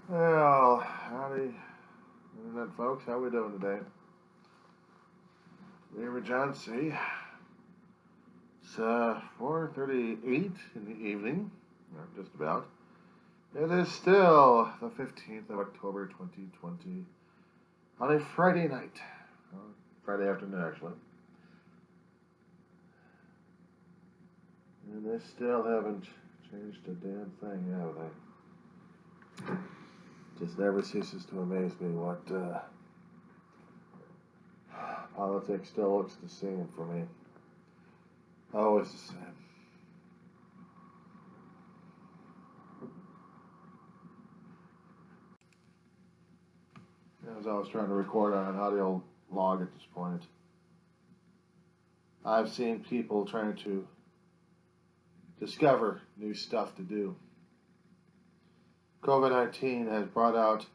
Well, howdy, internet folks. How we doing today? Neighbor John C. It's 4:38 in the evening, or just about. It is still the 15th of October, 2020, on a Friday night, Friday afternoon actually, and they still haven't changed a damn thing, have they? Just never ceases to amaze me what politics still looks the same for me. Always the same. As I was trying to record on an audio log at this point, I've seen people trying to discover new stuff to do. COVID-19 has brought out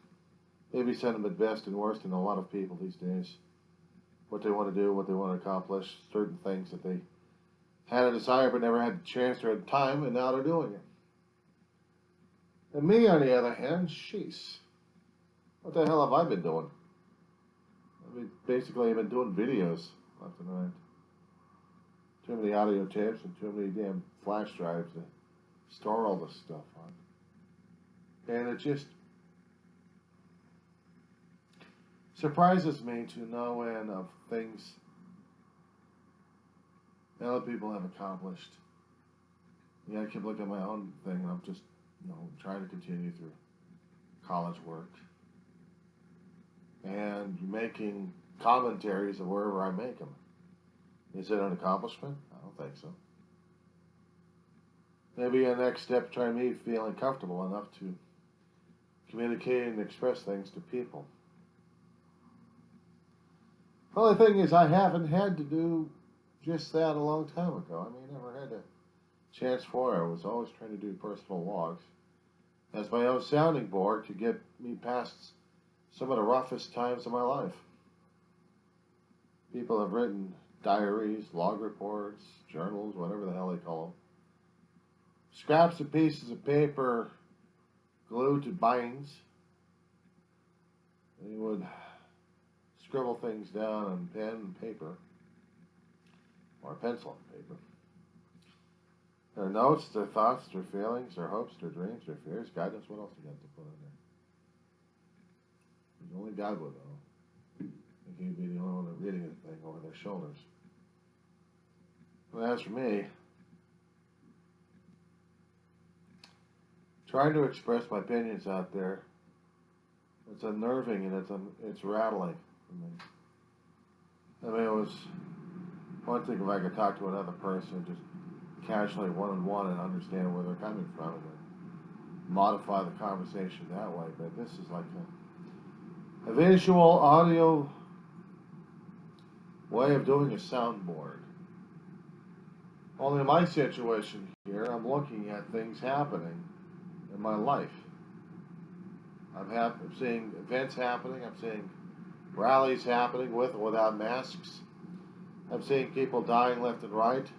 maybe some of the best and worst in a lot of people these days. What they want to do, what they want to accomplish, certain things that they had a desire but never had the chance or had time, and now they're doing it. And me, on the other hand, sheesh, what the hell have I been doing? Basically, I've been doing videos left and right. Too many audio tapes and too many damn flash drives to store all this stuff on. And it just surprises me to no end of things that other people have accomplished. Yeah, I keep looking at my own thing, and I'm just, trying to continue through college work and making commentaries of wherever I make them. Is it an accomplishment? I don't think so. Maybe a next step, try me feeling comfortable enough to communicate and express things to people. The only thing is, I haven't had to do just that a long time ago. I mean, I never had a chance for it. I was always trying to do personal logs as my own sounding board to get me past some of the roughest times of my life. People have written diaries, log reports, journals, whatever the hell they call them. Scraps of pieces of paper glued to binds. They would scribble things down on pen and paper, or pencil and paper. Their notes, their thoughts, their feelings, their hopes, their dreams, their fears. God knows what else you got to put in there. Only God would know. He'd be the only one reading the thing over their shoulders. But as for me, trying to express my opinions out there, it's unnerving and it's rattling for me. I mean, it was one thing if I could talk to another person just casually one-on-one and understand where they're coming from and modify the conversation that way. But this is like a visual audio way of doing a soundboard. Only in my situation here, I'm looking at things happening in my life. I'm seeing events happening. I'm seeing rallies happening with or without masks. I'm seeing people dying left and right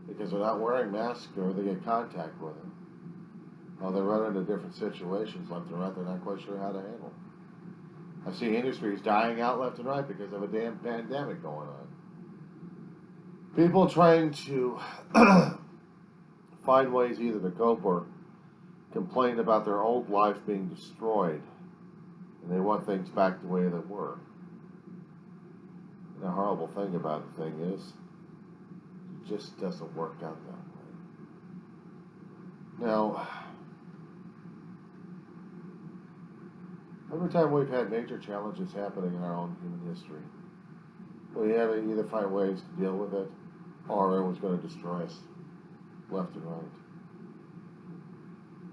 because they're not wearing masks or they get contact with it. Or they run into different situations left and right they're not quite sure how to handle. I see industries dying out left and right because of a damn pandemic going on. People trying to find ways either to cope or complain about their old life being destroyed. And they want things back the way they were. And the horrible thing about the thing is, it just doesn't work out that way. Now, every time we've had major challenges happening in our own human history, we had to either find ways to deal with it, or it was going to destroy us, left and right.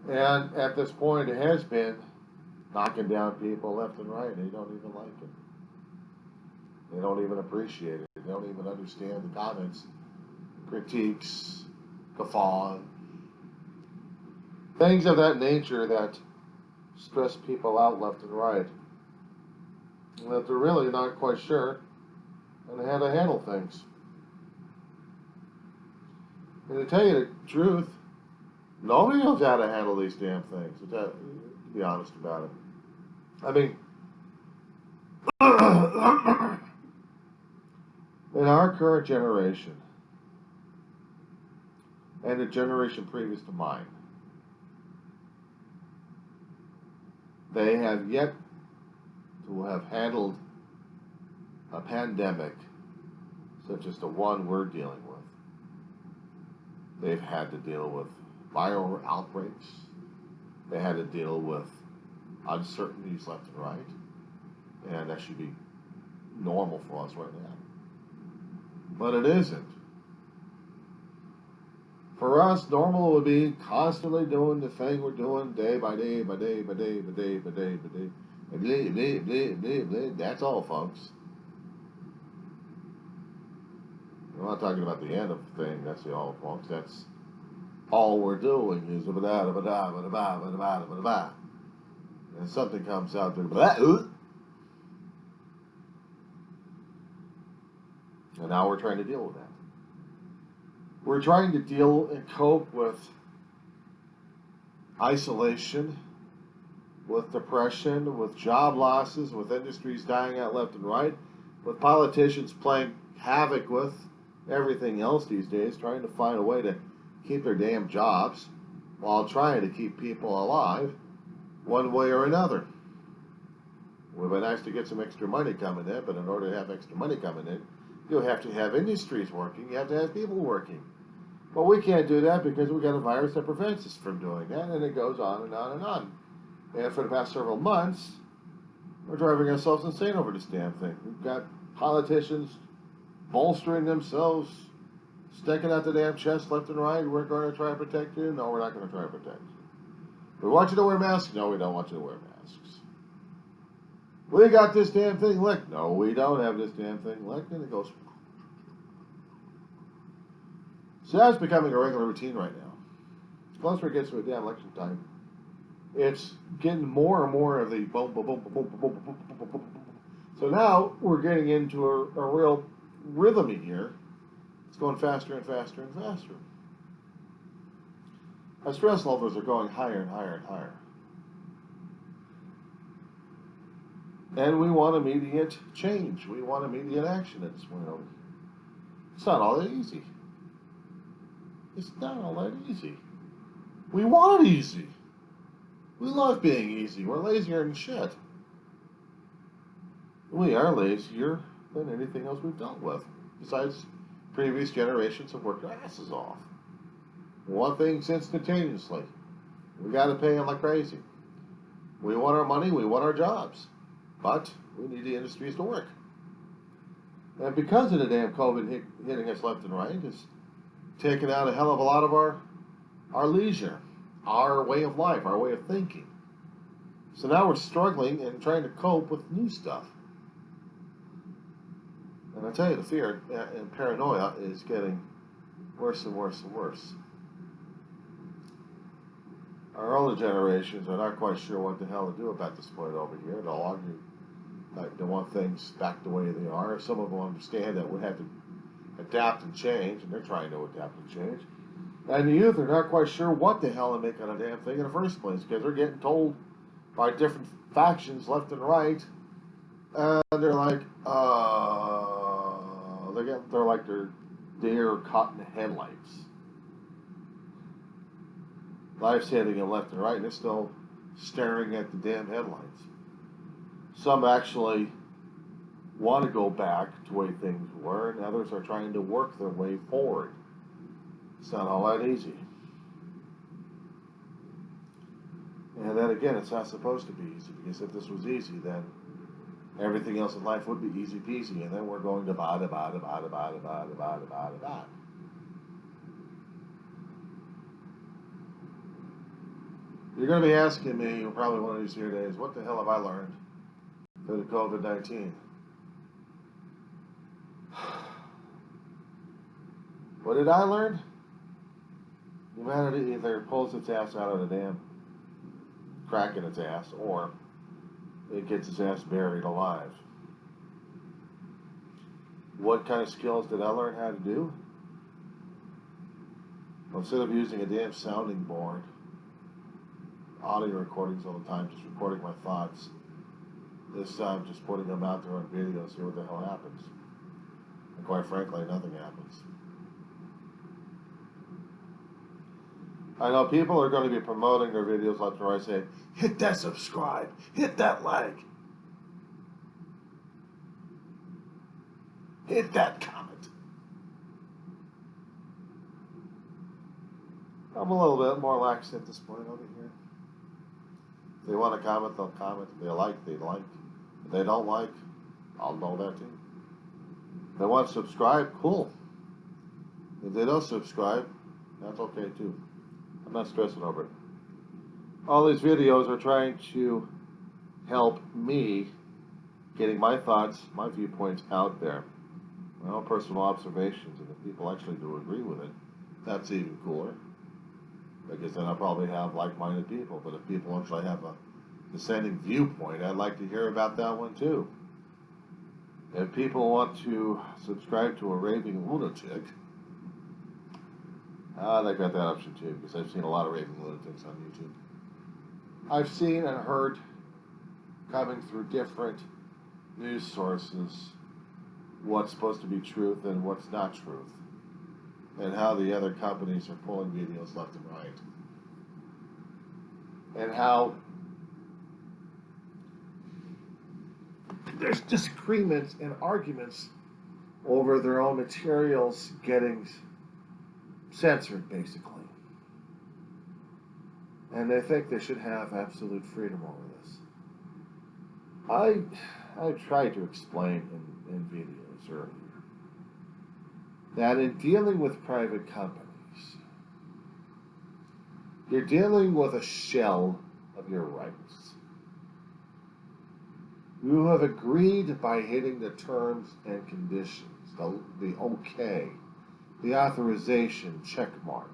And at this point, it has been knocking down people left and right. They don't even like it. They don't even appreciate it. They don't even understand the comments, critiques, guffaw, things of that nature that stress people out left and right. And that they're really not quite sure on how to handle things. And to tell you the truth, nobody knows how to handle these damn things. to be honest about it. I mean, in our current generation, and the generation previous to mine, they have yet to have handled a pandemic such as the one we're dealing with. They've had to deal with viral outbreaks. They had to deal with uncertainties left and right. And that should be normal for us right now. But it isn't. For us, normal would be constantly doing the thing we're doing day by day by day by day by day by day by day. Blah, blah, blah, blah, blah. That's all, folks. I'm not talking about the end of the thing. That's the all, folks. That's all we're doing is blah, blah, blah, blah, blah, blah, blah, blah, blah. And something comes out there, blah, and now we're trying to deal with that. We're trying to deal and cope with isolation, with depression, with job losses, with industries dying out left and right, with politicians playing havoc with everything else these days, trying to find a way to keep their damn jobs while trying to keep people alive one way or another. It would be nice to get some extra money coming in, but in order to have extra money coming in, you have to have industries working, you have to have people working. But we can't do that because we've got a virus that prevents us from doing that, and it goes on and on and on. And for the past several months, we're driving ourselves insane over this damn thing. We've got politicians bolstering themselves, sticking out the damn chest left and right. We're going to try to protect you. No, we're not going to try to protect you. We want you to wear masks. No, we don't want you to wear masks. We got this damn thing licked. No, we don't have this damn thing licked. And it goes. So that's becoming a regular routine right now. The closer it gets to a damn election time, it's getting more and more of the boom, boom, boom, boom, boom, boom, boom, boom, boom, boom. So now we're getting into a real rhythm here. It's going faster and faster and faster. Our stress levels are going higher and higher and higher. And we want immediate change. We want immediate action at this point. It's not all that easy. It's not all that easy. We want it easy. We love being easy. We're lazier than shit. We are lazier than anything else we've dealt with. Besides, previous generations have worked their asses off. We want things instantaneously. We got to pay them like crazy. We want our money. We want our jobs. But we need the industries to work. And because of the damn COVID hitting us left and right, it's taken out a hell of a lot of our leisure, our way of life, our way of thinking. So now we're struggling and trying to cope with new stuff. And I tell you, the fear and paranoia is getting worse and worse and worse. Our older generations are not quite sure what the hell to do about this point over here. They'll argue like they want things back the way they are. Some of them understand that we have to adapt and change, and they're trying to adapt and change. And the youth are not quite sure what the hell to make of a damn thing in the first place, because they're getting told by different factions left and right, and they're like, they're like their deer caught in the headlights. Life's hitting them left and right, and they're still staring at the damn headlights. Some actually want to go back to the way things were, and others are trying to work their way forward. It's not all that easy. And then again, it's not supposed to be easy, because if this was easy, then everything else in life would be easy peasy, and then we're going to ba da ba da ba da ba da ba da ba da ba da ba. You're going to be asking me, probably one of these here days, what the hell have I learned through the COVID-19? What did I learn? Humanity either pulls its ass out of the damn crack in its ass, or it gets its ass buried alive. What kind of skills did I learn how to do? Well, instead of using a damn sounding board audio recordings all the time, just recording my thoughts. This time, just putting them out there on video, see what the hell happens. And quite frankly, nothing happens. I know people are going to be promoting their videos left and right, saying, hit that subscribe, hit that like, hit that comment. I'm a little bit more lax at this point over here. If they want to comment, they'll comment. If they like, they like. If they don't like, I'll know that too. If they want to subscribe, cool. If they don't subscribe, that's okay too. I'm not stressing over it. All these videos are trying to help me getting my thoughts, my viewpoints out there. My own personal observations, and if people actually do agree with it, that's even cooler. Because then I'll probably have like-minded people. But if people actually have a dissenting viewpoint, I'd like to hear about that one too. If people want to subscribe to a raving lunatic, they got that option too, because I've seen a lot of raving lunatics on YouTube. I've seen and heard coming through different news sources what's supposed to be truth and what's not truth, and how the other companies are pulling videos left and right, and how there's disagreements and arguments over their own materials getting censored, basically. And they think they should have absolute freedom over this. I tried to explain in videos earlier that in dealing with private companies, you're dealing with a shell of your rights. You have agreed by hitting the terms and conditions, the okay, the authorization check mark,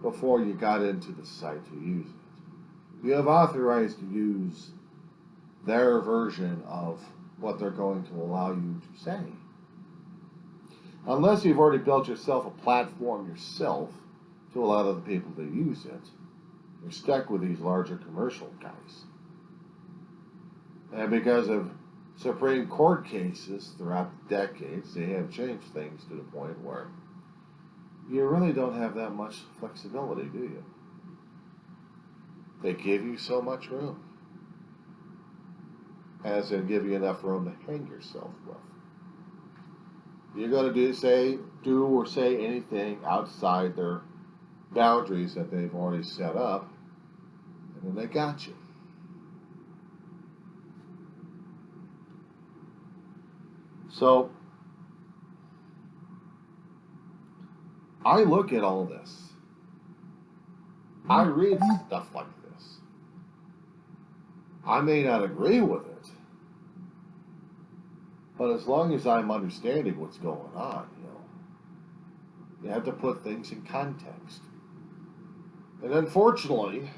before you got into the site to use it. You have authorized to use their version of what they're going to allow you to say. Unless you've already built yourself a platform yourself to allow other people to use it, you're stuck with these larger commercial guys. And because of Supreme Court cases throughout the decades, they have changed things to the point where you really don't have that much flexibility, do you? They give you so much room, as in give you enough room to hang yourself with. You're going to do or say anything outside their boundaries that they've already set up, and then they got you. So, I look at all this. I read stuff like this. I may not agree with it, but as long as I'm understanding what's going on, you have to put things in context. And unfortunately,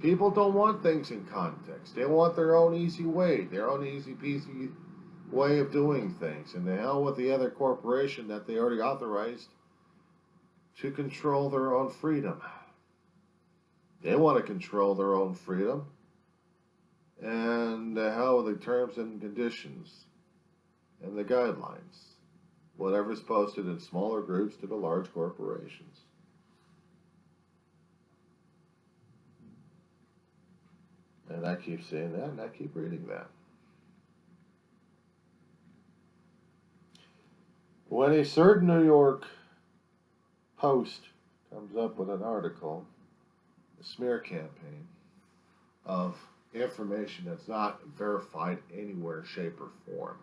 people don't want things in context. They want their own easy way, their own easy peasy way of doing things. And the hell with the other corporation that they already authorized to control their own freedom. They want to control their own freedom. And the hell with the terms and conditions and the guidelines. Whatever's posted in smaller groups to the large corporations. And I keep saying that, and I keep reading that. When a certain New York Post comes up with an article, a smear campaign of information that's not verified anywhere, shape, or form,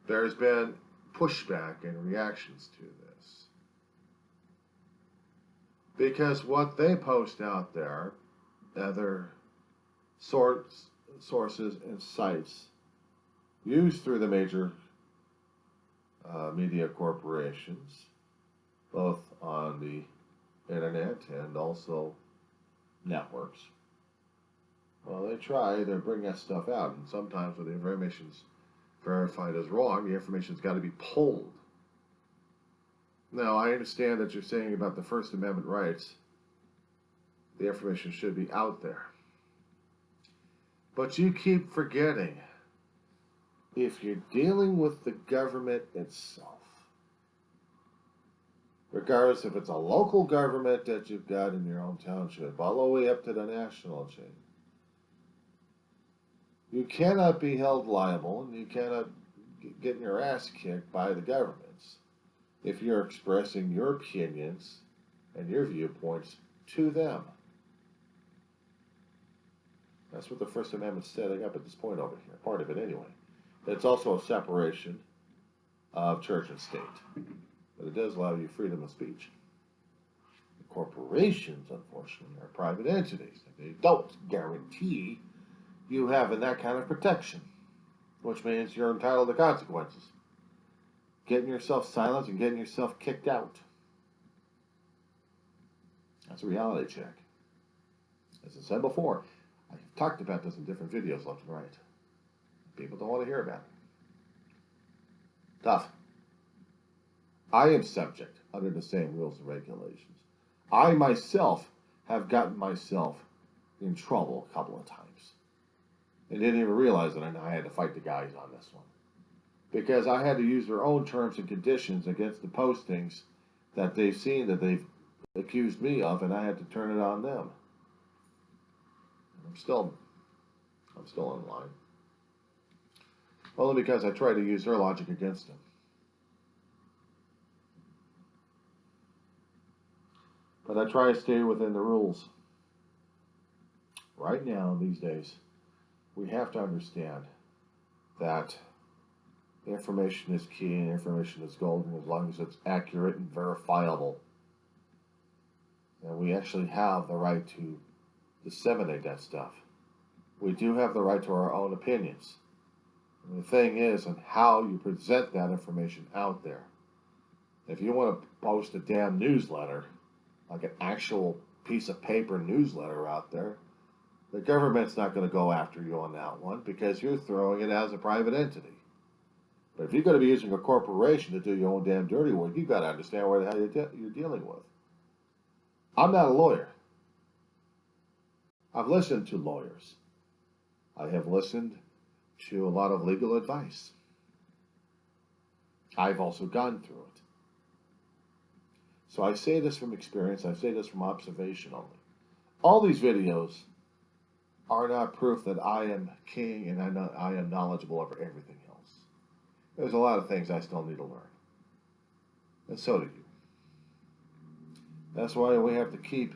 there's been pushback and reactions to this. Because what they post out there, other sources and sites used through the major media corporations, both on the internet and also networks. Well, they bring that stuff out, and sometimes when the information's verified as wrong, the information's got to be pulled. Now, I understand that you're saying about the First Amendment rights The information should be out there. But you keep forgetting, if you're dealing with the government itself, regardless if it's a local government that you've got in your own township, all the way up to the national chain, you cannot be held liable and you cannot get your ass kicked by the governments if you're expressing your opinions and your viewpoints to them. That's what the First Amendment's setting up at this point over here, part of it anyway. It's also a separation of church and state, but it does allow you freedom of speech. The corporations, unfortunately, are private entities. They don't guarantee you having that kind of protection, which means you're entitled to consequences. Getting yourself silenced and getting yourself kicked out. That's a reality check. As I said before, I've talked about this in different videos left and right. People don't want to hear about it. Tough. I am subject under the same rules and regulations. I myself have gotten myself in trouble a couple of times. And didn't even realize that I had to fight the guys on this one. Because I had to use their own terms and conditions against the postings that they've seen that they've accused me of, and I had to turn it on them. I'm still in line. Only because I try to use their logic against them. But I try to stay within the rules. Right now, these days, we have to understand that information is key and information is golden as long as it's accurate and verifiable. And we actually have the right to disseminate that stuff. We do have the right to our own opinions. And the thing is, on how you present that information out there. If you want to post a damn newsletter, like an actual piece of paper newsletter out there, the government's not going to go after you on that one because you're throwing it as a private entity. But if you're going to be using a corporation to do your own damn dirty work, you've got to understand what the hell you're dealing with. I'm not a lawyer. I've listened to lawyers. I have listened to a lot of legal advice. I've also gone through it. So I say this from experience. I say this from observation only. All these videos are not proof that I am king and I am knowledgeable over everything else. There's a lot of things I still need to learn. And so do you. That's why we have to keep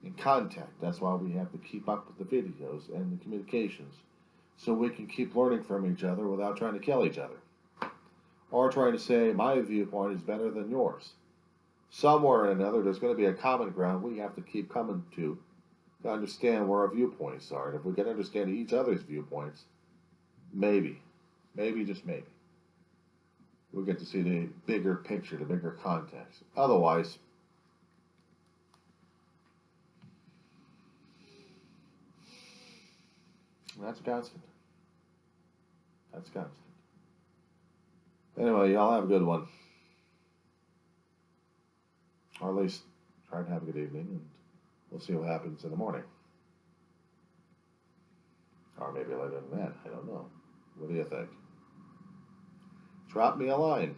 in contact. That's why we have to keep up with the videos and the communications, so we can keep learning from each other without trying to kill each other. Or trying to say my viewpoint is better than yours. Somewhere or another, there's going to be a common ground we have to keep coming to understand where our viewpoints are. And if we can understand each other's viewpoints, maybe, just maybe, we'll get to see the bigger picture, the bigger context. Otherwise, that's constant. That's constant. Anyway, y'all have a good one. Or at least try to have a good evening, and we'll see what happens in the morning. Or maybe later than that. I don't know. What do you think? Drop me a line.